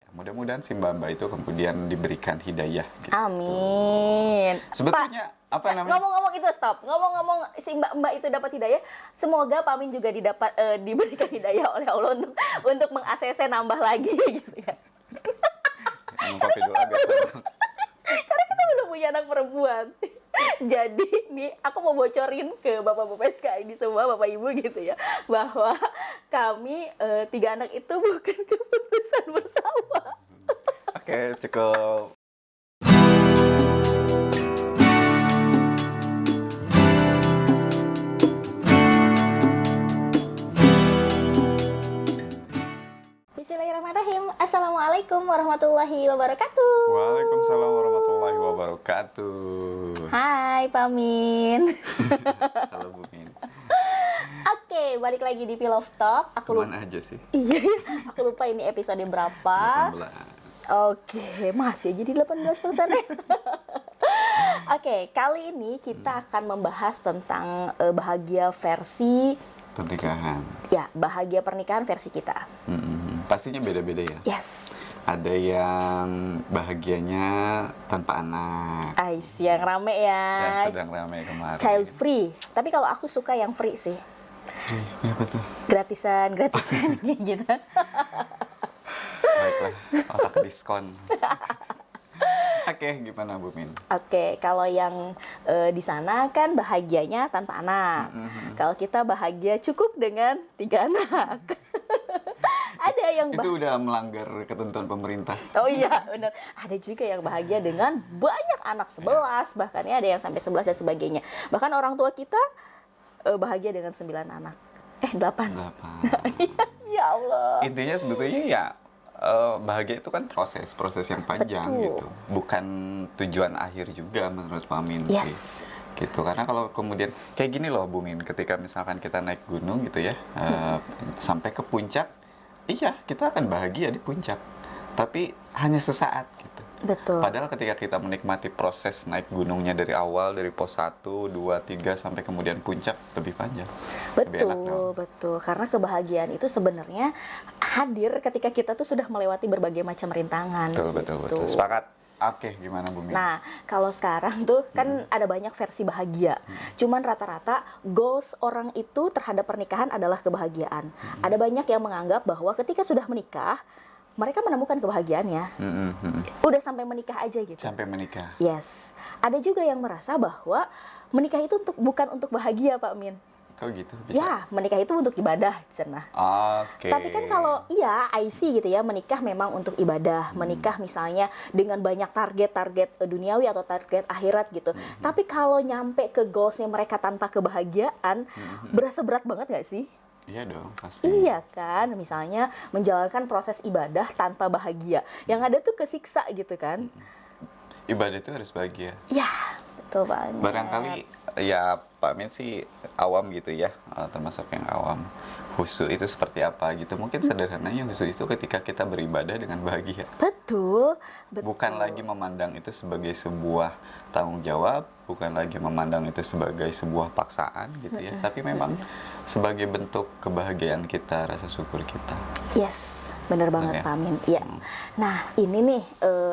Mudah-mudahan si Mbak-mbak itu kemudian diberikan hidayah. Gitu. Amin. Sebetulnya apa namanya? Ngomong-ngomong itu stop. Ngomong-ngomong si Mbak-mbak itu dapat hidayah, semoga Pak Amin juga diberikan hidayah oleh Allah untuk meng-ACC nambah lagi gitu ya. Emang pakai doa biar tenang. Karena kita belum punya anak perempuan. Jadi nih aku mau bocorin ke bapak-bapak SKI semua, bapak ibu gitu ya, bahwa kami 3 anak itu bukan keputusan bersama. Oke, cukup. Bismillahirrahmanirrahim. Assalamualaikum warahmatullahi wabarakatuh. Waalaikumsalam warahmatullahi wabarakatuh. Hai Pak Amin. Halo Bu Min. Oke, balik lagi di Pillow Talk. Kemana aja sih? Iya, aku lupa ini episode berapa. 18. Oke, masih jadi 18%. Oke, kali ini kita akan membahas tentang bahagia versi Pernikahan. ya, bahagia pernikahan versi kita. Pastinya beda-beda ya. Yes. Ada yang bahagianya tanpa anak. Ais yang rame ya. Yang sedang ramai kemarin. Child free. Tapi kalau aku suka yang free sih. Apa tuh? Gratisan gitu. Baiklah, otak diskon. Oke, gimana Bu Min? Oke, kalau yang di sana kan bahagianya tanpa anak. Kalau kita bahagia cukup dengan 3 anak. Ada yang Itu udah melanggar ketentuan pemerintah. Oh iya, benar. Ada juga yang bahagia dengan banyak anak, 11, bahkan ya ada yang sampai 11 dan sebagainya. Bahkan orang tua kita bahagia dengan 9 anak. 8. 8. Ya Allah. Intinya sebetulnya ya bahagia itu kan proses yang panjang. Betul. Gitu. Bukan tujuan akhir juga menurut Pak Amin Yes. sih. Gitu. Karena kalau kemudian kayak gini loh Bu Min, ketika misalkan kita naik gunung gitu ya, sampai ke puncak, iya kita akan bahagia di puncak. Tapi hanya sesaat gitu. Betul. Padahal ketika kita menikmati proses naik gunungnya dari awal, dari pos 1, 2, 3 sampai kemudian puncak lebih panjang. Lebih enak dong. Betul. Karena kebahagiaan itu sebenarnya hadir ketika kita tuh sudah melewati berbagai macam rintangan. Betul. Sepakat. Oke, gimana Bu Min? Nah, kalau sekarang tuh kan ada banyak versi bahagia. Cuman rata-rata goals orang itu terhadap pernikahan adalah kebahagiaan. Ada banyak yang menganggap bahwa ketika sudah menikah, mereka menemukan kebahagiaannya. Udah sampai menikah aja gitu. Sampai menikah. Yes. Ada juga yang merasa bahwa menikah itu bukan untuk bahagia, Pak Min. Kok gitu? Bisa? Ya, menikah itu untuk ibadah, cenah. Oke. Tapi kan kalau I see gitu ya, menikah memang untuk ibadah. Menikah misalnya dengan banyak target-target duniawi atau target akhirat gitu. Tapi kalau nyampe ke goalsnya mereka tanpa kebahagiaan, berasa berat banget gak sih? Iya dong, pasti. Iya kan, misalnya menjalankan proses ibadah tanpa bahagia. Yang ada tuh kesiksa gitu kan. Ibadah itu harus bahagia. Ya, betul banget. Barangkali ya Pak Min sih awam gitu ya, termasuk yang awam. Khusyuk itu seperti apa gitu. Mungkin sederhananya khusyuk itu ketika kita beribadah dengan bahagia. Betul. Bukan lagi memandang itu sebagai sebuah tanggung jawab, bukan lagi memandang itu sebagai sebuah paksaan gitu ya. Tapi memang sebagai bentuk kebahagiaan kita, rasa syukur kita. Yes, bener banget ya? Pak Amin. Iya. Nah, ini nih,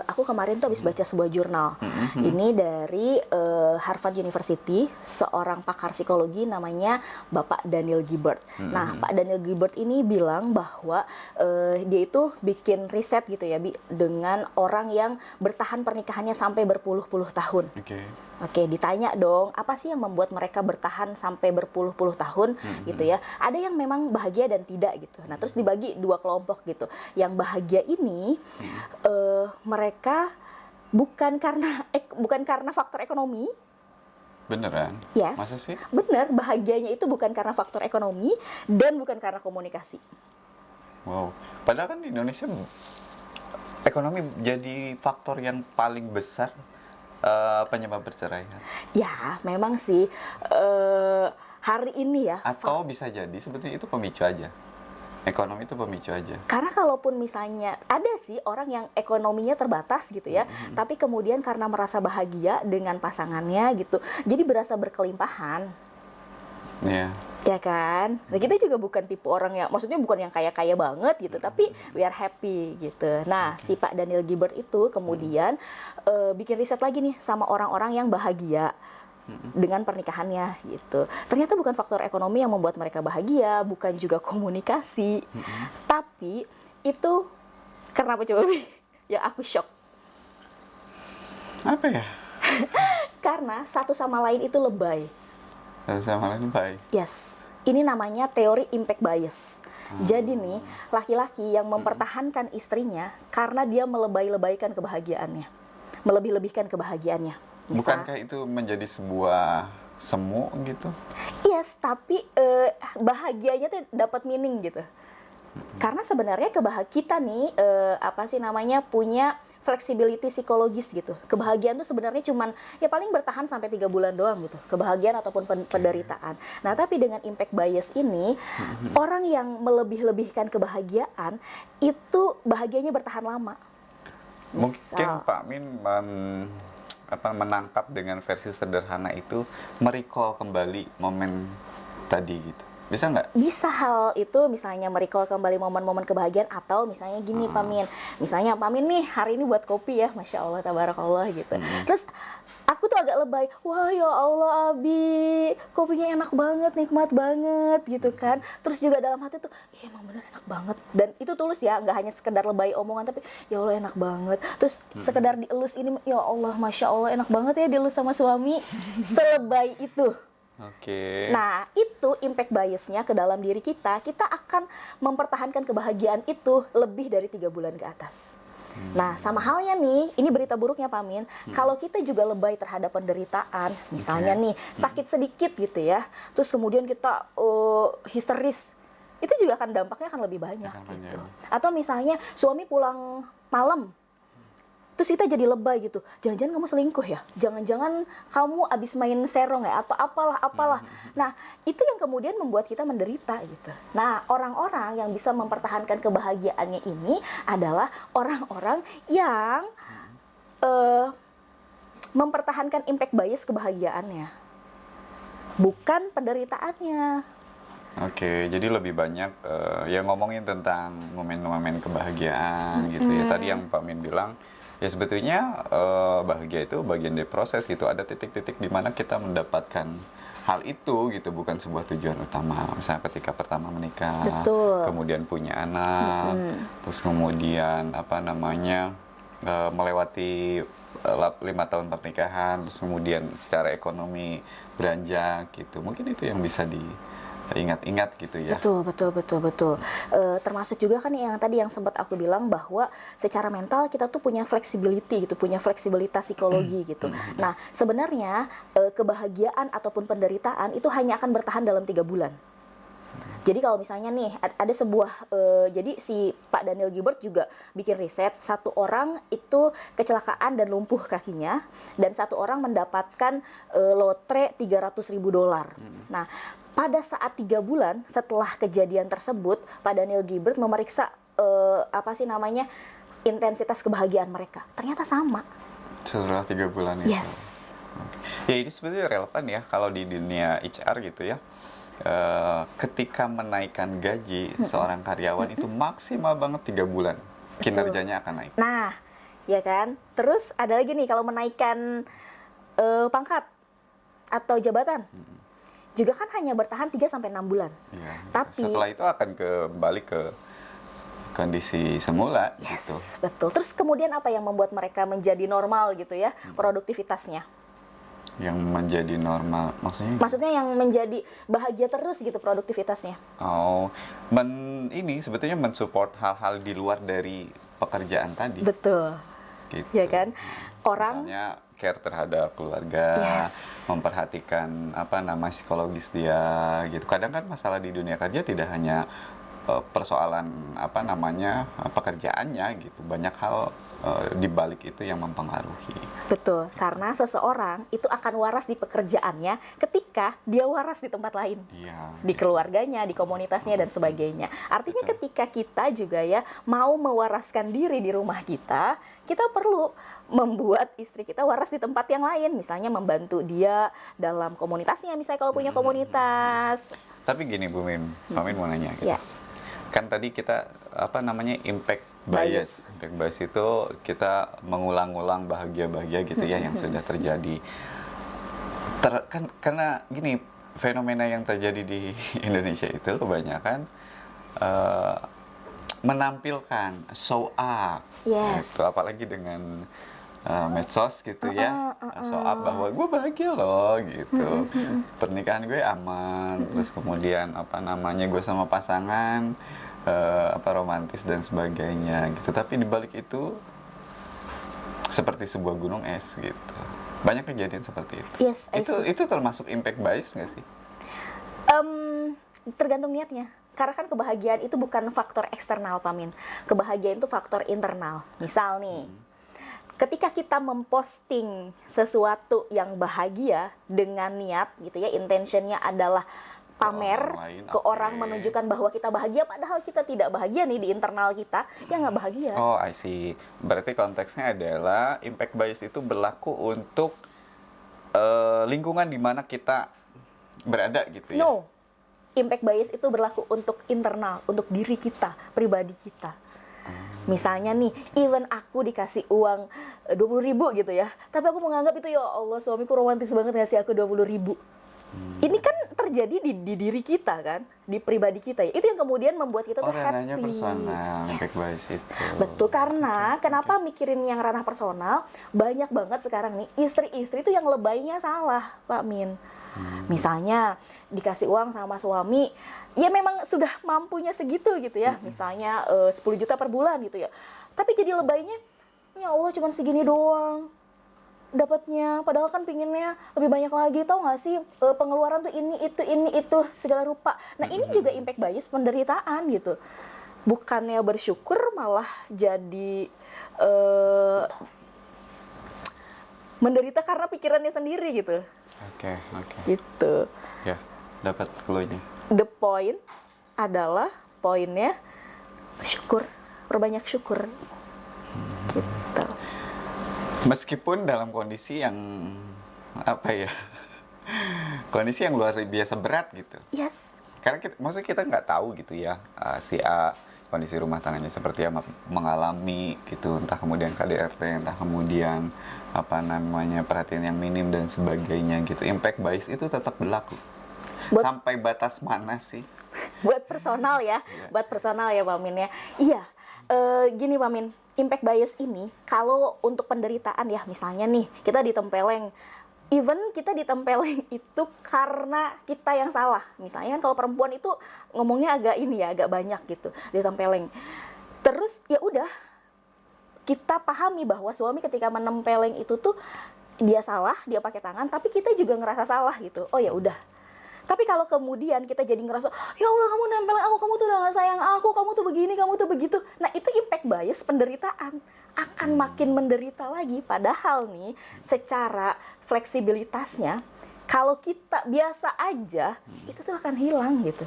aku kemarin tuh habis baca sebuah jurnal. Ini dari Harvard University, seorang pakar psikologi namanya Bapak Daniel Gilbert. Nah, Pak Daniel Gilbert ini bilang bahwa dia itu bikin riset gitu ya, dengan orang yang bertahan pernikahannya sampai berpuluh-puluh tahun. Oke, ditanya dong, apa sih yang membuat mereka bertahan sampai berpuluh-puluh tahun gitu ya. Ada yang memang bahagia dan tidak gitu. Nah, terus dibagi 2 kelompok gitu. Yang bahagia ini mereka bukan karena faktor ekonomi. Beneran? Yes. Masa sih? Bener, bahagianya itu bukan karena faktor ekonomi dan bukan karena komunikasi. Wow. Padahal kan di Indonesia ekonomi jadi faktor yang paling besar penyebab perceraian. Ya, memang sih hari ini ya. Atau bisa jadi sebetulnya itu pemicu aja. Ekonomi itu pemicu aja. Karena kalaupun misalnya ada sih orang yang ekonominya terbatas gitu ya, tapi kemudian karena merasa bahagia dengan pasangannya gitu, jadi berasa berkelimpahan. Iya. Ya kan? Nah, kita juga bukan tipe orang yang, maksudnya bukan yang kaya-kaya banget gitu, tapi we are happy gitu. Nah, si Pak Daniel Gilbert itu kemudian bikin riset lagi nih sama orang-orang yang bahagia dengan pernikahannya gitu. Ternyata bukan faktor ekonomi yang membuat mereka bahagia, bukan juga komunikasi, tapi itu kenapa coba Bi? Yang aku shock. Apa ya? Karena satu sama lain itu lebay. Satu sama lain baik. Yes, ini namanya teori impact bias. Jadi nih, laki-laki yang mempertahankan istrinya karena dia melebay-lebaykan kebahagiaannya. Melebih-lebihkan kebahagiaannya. Bukankah itu menjadi sebuah semu gitu? Yes, tapi bahagianya tuh dapat meaning gitu. Karena sebenarnya kita nih punya flexibility psikologis gitu. Kebahagiaan tuh sebenarnya cuman ya paling bertahan sampai 3 bulan doang gitu. Kebahagiaan ataupun penderitaan. Nah, tapi dengan impact bias ini orang yang melebih-lebihkan kebahagiaan itu bahagianya bertahan lama. Mungkin Pak Min menangkap dengan versi sederhana itu merecall kembali momen tadi gitu. Bisa nggak? Bisa hal itu misalnya merecall kembali momen-momen kebahagiaan atau misalnya gini Pak Min. Misalnya Pak Min nih hari ini buat kopi ya, Masya Allah, tabarakallah gitu. Terus aku tuh agak lebay, wah ya Allah Abi, kopinya enak banget, nikmat banget gitu kan. Terus juga dalam hati tuh, iya emang bener enak banget. Dan itu tulus ya, nggak hanya sekedar lebay omongan, tapi ya Allah enak banget. Terus sekedar dielus ini, ya Allah Masya Allah enak banget ya dielus sama suami. Selebay itu. Oke. Nah, itu impact biasnya ke dalam diri kita akan mempertahankan kebahagiaan itu lebih dari 3 bulan ke atas. Nah, sama halnya nih, ini berita buruknya Pak Min, kalau kita juga lebay terhadap penderitaan, misalnya nih, sakit sedikit gitu ya, terus kemudian kita histeris, itu juga akan dampaknya akan lebih banyak gitu. Atau misalnya suami pulang malam, terus kita jadi lebay gitu, jangan-jangan kamu selingkuh ya, jangan-jangan kamu abis main serong ya, atau apalah. Nah, itu yang kemudian membuat kita menderita gitu. Nah, orang-orang yang bisa mempertahankan kebahagiaannya ini adalah orang-orang yang mempertahankan impact bias kebahagiaannya, bukan penderitaannya. Oke, jadi lebih banyak ya ngomongin tentang momen-momen kebahagiaan gitu ya. Tadi yang Pak Min bilang, ya sebetulnya bahagia itu bagian dari proses gitu. Ada titik-titik di mana kita mendapatkan hal itu gitu, bukan sebuah tujuan utama. Misalnya ketika pertama menikah, Betul. kemudian punya anak, terus kemudian melewati 5 tahun pernikahan, terus kemudian secara ekonomi beranjak gitu. Mungkin itu yang bisa diingat-ingat gitu ya. Betul. Termasuk juga kan yang tadi yang sempat aku bilang bahwa secara mental kita tuh punya flexibility gitu, punya fleksibilitas psikologi gitu. Nah, sebenarnya kebahagiaan ataupun penderitaan itu hanya akan bertahan dalam 3 bulan. Jadi kalau misalnya nih ada sebuah, jadi si Pak Daniel Gilbert juga bikin riset, satu orang itu kecelakaan dan lumpuh kakinya, dan satu orang mendapatkan lotre $300.000. Nah, pada saat 3 bulan setelah kejadian tersebut, Pak Daniel Gilbert memeriksa intensitas kebahagiaan mereka. Ternyata sama. Setelah 3 bulan itu. Yes. Ya ini sebetulnya relevan ya kalau di dunia HR gitu ya. Ketika menaikkan gaji seorang karyawan itu maksimal banget 3 bulan kinerjanya akan naik. Nah, ya kan. Terus ada lagi nih kalau menaikkan pangkat atau jabatan. Juga kan hanya bertahan 3-6 bulan. Ya, tapi setelah itu akan kembali ke kondisi semula gitu. Betul. Terus kemudian apa yang membuat mereka menjadi normal gitu ya, produktivitasnya? Yang menjadi normal maksudnya? Maksudnya yang menjadi bahagia terus gitu produktivitasnya. Ini sebetulnya mensupport hal-hal di luar dari pekerjaan tadi. Betul. Gitu. Ya kan? Orang misalnya care terhadap keluarga, memperhatikan psikologis dia gitu. Kadang kan masalah di dunia kerja tidak hanya persoalan pekerjaannya gitu. Banyak hal di balik itu yang mempengaruhi. Betul, karena seseorang itu akan waras di pekerjaannya ketika dia waras di tempat lain. Di keluarganya, di komunitasnya dan sebagainya. Artinya ketika kita juga ya mau mewaraskan diri di rumah kita perlu membuat istri kita waras di tempat yang lain. Misalnya membantu dia dalam komunitasnya, misalnya kalau punya komunitas. Tapi gini Bu Min, Pak Min mau nanya gitu. Ya. Kan tadi kita impact Bias. bias. Impact bias itu kita mengulang-ulang bahagia-bahagia gitu ya yang sudah terjadi. Karena gini, fenomena yang terjadi di Indonesia itu kebanyakan menampilkan show up. Yes. Gitu. Apalagi dengan medsos gitu ya, show up bahwa gue bahagia loh gitu, pernikahan gue aman, terus kemudian gue sama pasangan romantis dan sebagainya gitu. Tapi di balik itu seperti sebuah gunung es gitu. Banyak kejadian seperti itu. Yes, I see. Itu termasuk impact bias nggak sih? Tergantung niatnya. Karena kan kebahagiaan itu bukan faktor eksternal, Pamin. Kebahagiaan itu faktor internal. Misal nih, ketika kita memposting sesuatu yang bahagia dengan niat gitu ya, intentionnya adalah pamer orang lain, ke oke. orang, menunjukkan bahwa kita bahagia, padahal kita tidak bahagia nih di internal kita, ya nggak bahagia. Oh, I see. Berarti konteksnya adalah impact bias itu berlaku untuk lingkungan di mana kita berada gitu ya? No, impact bias itu berlaku untuk internal, untuk diri kita, pribadi kita. Misalnya nih, even aku dikasih uang 20.000 gitu ya, tapi aku menganggap itu, ya Allah, suamiku romantis banget ngasih aku 20.000. Ini kan terjadi di diri kita kan, di pribadi kita ya. Itu yang kemudian membuat kita tuh ranahnya happy. personal, impact bias itu. Betul, karena kenapa mikirin yang ranah personal, banyak banget sekarang nih istri-istri itu yang lebaynya salah, Pak Min. Misalnya dikasih uang sama suami, ya memang sudah mampunya segitu gitu ya, misalnya 10 juta per bulan gitu ya. Tapi jadi lebaynya, ya Allah cuman segini doang dapatnya, padahal kan pinginnya lebih banyak lagi. Tahu nggak sih, pengeluaran tuh ini itu segala rupa. Nah ini juga impact bias, penderitaan gitu. Bukannya bersyukur malah jadi menderita karena pikirannya sendiri gitu. Oke. Gitu. Ya, dapat clue-nya. The point adalah poinnya bersyukur, perbanyak syukur. Gitu. Meskipun dalam kondisi yang kondisi yang luar biasa berat gitu. Yes. Karena maksudnya kita nggak tahu gitu ya, si A kondisi rumah tangganya seperti apa, mengalami gitu, entah kemudian KDRT, entah kemudian perhatian yang minim dan sebagainya gitu. Impact bias itu tetap berlaku. Sampai batas mana sih? Buat personal ya, buat personal ya Pak Min ya. Iya, gini Pak Min, impact bias ini kalau untuk penderitaan ya, misalnya nih kita ditempeleng, even kita ditempeleng itu karena kita yang salah. Misalnya kan kalau perempuan itu ngomongnya agak banyak gitu, ditempeleng. Terus ya udah, kita pahami bahwa suami ketika menempeleng itu tuh dia salah, dia pakai tangan, tapi kita juga ngerasa salah gitu. Oh ya udah. Tapi kalau kemudian kita jadi ngerasa, ya Allah kamu nempelin aku, kamu tuh udah gak sayang aku, kamu tuh begini, kamu tuh begitu. Nah itu impact bias, penderitaan. Akan makin menderita lagi. Padahal nih, secara fleksibilitasnya, kalau kita biasa aja, itu tuh akan hilang gitu.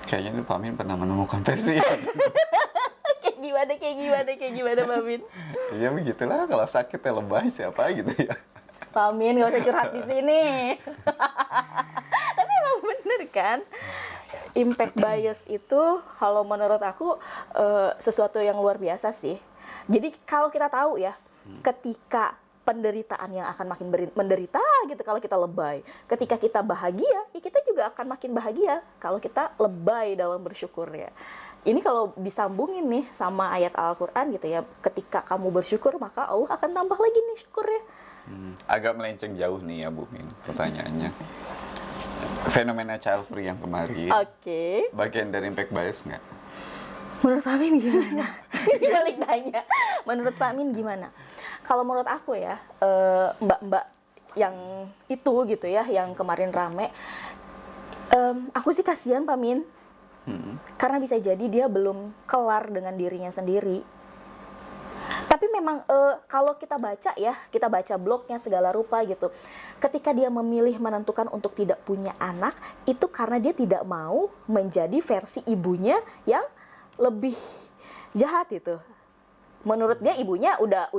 Kayaknya Pak Min pernah menemukan versi itu. Kayak gimana Pak Min? Ya begitulah, kalau sakit ya lebay siapa gitu ya. Pak Min gak usah curhat di sini. Tapi emang bener kan? Impact bias itu kalau menurut aku sesuatu yang luar biasa sih. Jadi kalau kita tahu ya, ketika penderitaan yang akan makin menderita gitu kalau kita lebay. Ketika kita bahagia, ya kita juga akan makin bahagia kalau kita lebay dalam bersyukur ya. Ini kalau disambungin nih sama ayat Al-Quran gitu ya, ketika kamu bersyukur maka Allah akan tambah lagi nih syukurnya. Agak melenceng jauh nih ya Bu Min pertanyaannya. Fenomena child free yang kemarin, Oke. bagian dari impact bias nggak? Menurut Pak Min gimana? Ini balik nanya. Menurut Pak Min gimana? Kalau menurut aku ya, mbak-mbak yang itu gitu ya, yang kemarin rame, aku sih kasihan Pak Min. Karena bisa jadi dia belum kelar dengan dirinya sendiri. Tapi memang kalau kita baca ya, kita baca blognya segala rupa gitu. Ketika dia memilih menentukan untuk tidak punya anak, itu karena dia tidak mau menjadi versi ibunya yang lebih jahat itu. Menurut dia ibunya udah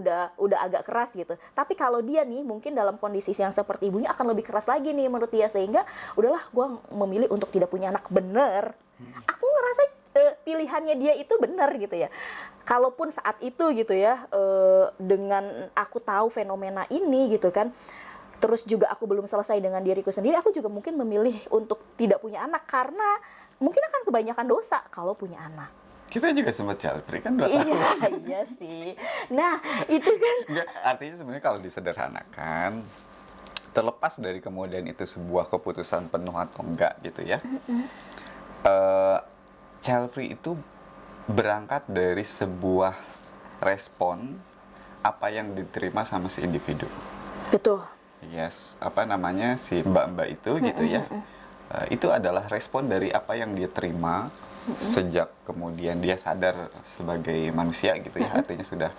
agak keras gitu. Tapi kalau dia nih mungkin dalam kondisi yang seperti ibunya akan lebih keras lagi nih menurut dia, sehingga udahlah gue memilih untuk tidak punya anak. Bener. Aku ngerasa pilihannya dia itu benar gitu ya. Kalaupun saat itu gitu ya, dengan aku tahu fenomena ini gitu kan, terus juga aku belum selesai dengan diriku sendiri, aku juga mungkin memilih untuk tidak punya anak karena mungkin akan kebanyakan dosa kalau punya anak. Kita juga sempat child free kan 2 tahun. Iya sih. Nah, itu kan Enggak, artinya sebenarnya kalau disederhanakan, terlepas dari kemudian itu sebuah keputusan penuh atau enggak gitu ya, child free itu berangkat dari sebuah respon apa yang diterima sama si individu. betul. Yes, apa namanya si mbak-mbak itu gitu ya. Itu adalah respon dari apa yang dia terima sejak kemudian dia sadar sebagai manusia gitu ya. Artinya sudah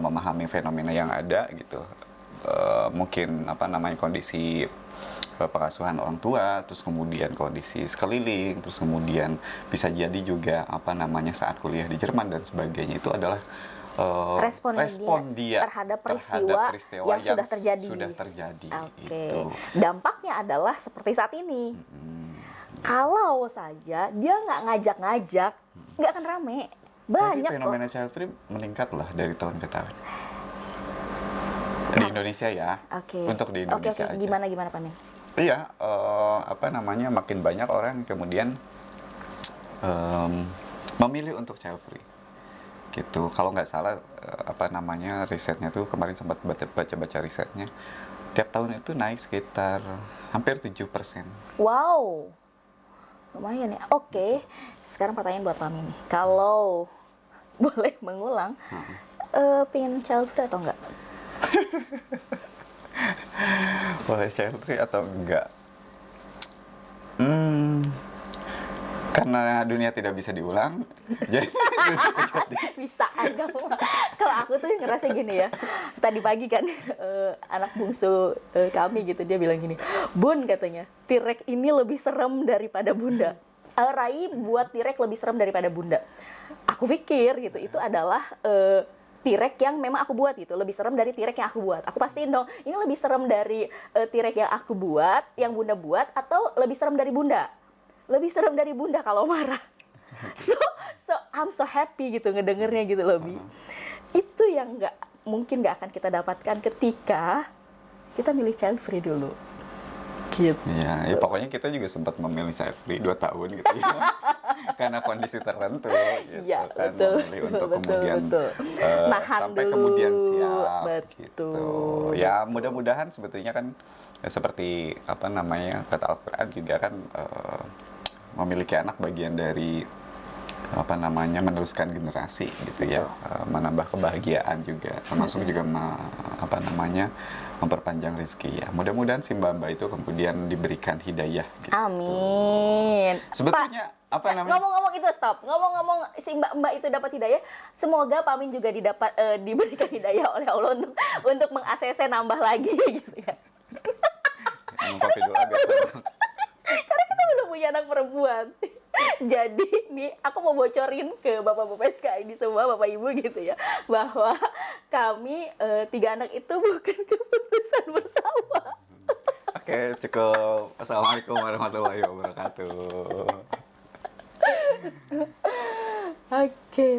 memahami fenomena yang ada gitu. Mungkin apa namanya kondisi pengasuhan orang tua, terus kemudian kondisi sekeliling, terus kemudian bisa jadi juga apa namanya saat kuliah di Jerman dan sebagainya, itu adalah respon dia terhadap peristiwa yang sudah terjadi. Oke. Gitu. Dampaknya adalah seperti saat ini. Kalau saja dia nggak ngajak-ngajak, nggak akan rame. Banyak Tapi kok. fenomena child free meningkat lah dari tahun ke tahun. Di Indonesia ya. Oke. Untuk di Indonesia Oke. aja. Gimana Pak Min? Iya, apa namanya makin banyak orang yang kemudian memilih untuk child free. Gitu. Kalau nggak salah apa namanya risetnya tuh kemarin sempat baca risetnya. Tiap tahun itu naik sekitar hampir 7%. Wow. Lumayan ya. Oke. Sekarang pertanyaan buat Pak Min nih. Kalau boleh mengulang, pengen child free atau enggak? Boleh child free atau enggak? Karena dunia tidak bisa diulang, jadi Bisa agak. Kalau aku tuh ngerasa gini ya, tadi pagi kan anak bungsu kami gitu, dia bilang gini, Bun katanya, T-Rex ini lebih serem daripada Bunda. Rai buat T-Rex lebih serem daripada Bunda. Aku pikir gitu, itu adalah T-Rex yang memang aku buat gitu, lebih serem dari T-Rex yang aku buat. Aku pastiin dong, ini lebih serem dari T-Rex yang aku buat, yang Bunda buat, atau lebih serem dari Bunda? Lebih serem dari Bunda kalau marah. So I'm so happy gitu ngedengernya gitu lebih. Itu yang mungkin nggak akan kita dapatkan ketika kita milih child free dulu. Gitu. ya pokoknya kita juga sempat memilih child free 2 tahun gitu ya. Karena kondisi tertentu gitu Iya, kan, betul. memilih untuk Betul, kemudian betul. Nahan sampai dulu. kemudian siap Betul. gitu. Ya mudah-mudahan sebetulnya kan seperti apa namanya kata Al-Qur'an juga kan memiliki anak bagian dari apa namanya meneruskan generasi gitu ya, menambah kebahagiaan juga, termasuk juga apa namanya memperpanjang rezeki ya. Mudah-mudahan si mbak-mbak itu kemudian diberikan hidayah gitu. Amin. Sebetulnya apa namanya Ngomong-ngomong itu stop. Ngomong-ngomong si mbak-mbak itu dapat hidayah, semoga Pak Amin juga diberikan hidayah oleh Allah untuk meng-ACC nambah lagi gitu ya. Kopi dulu agak tenang. Karena kita belum punya anak perempuan. Jadi nih aku mau bocorin ke bapak-bapak SKI semua, bapak ibu gitu ya, bahwa kami 3 anak itu bukan keputusan bersama. Oke, cukup. Assalamualaikum warahmatullahi wabarakatuh. Oke.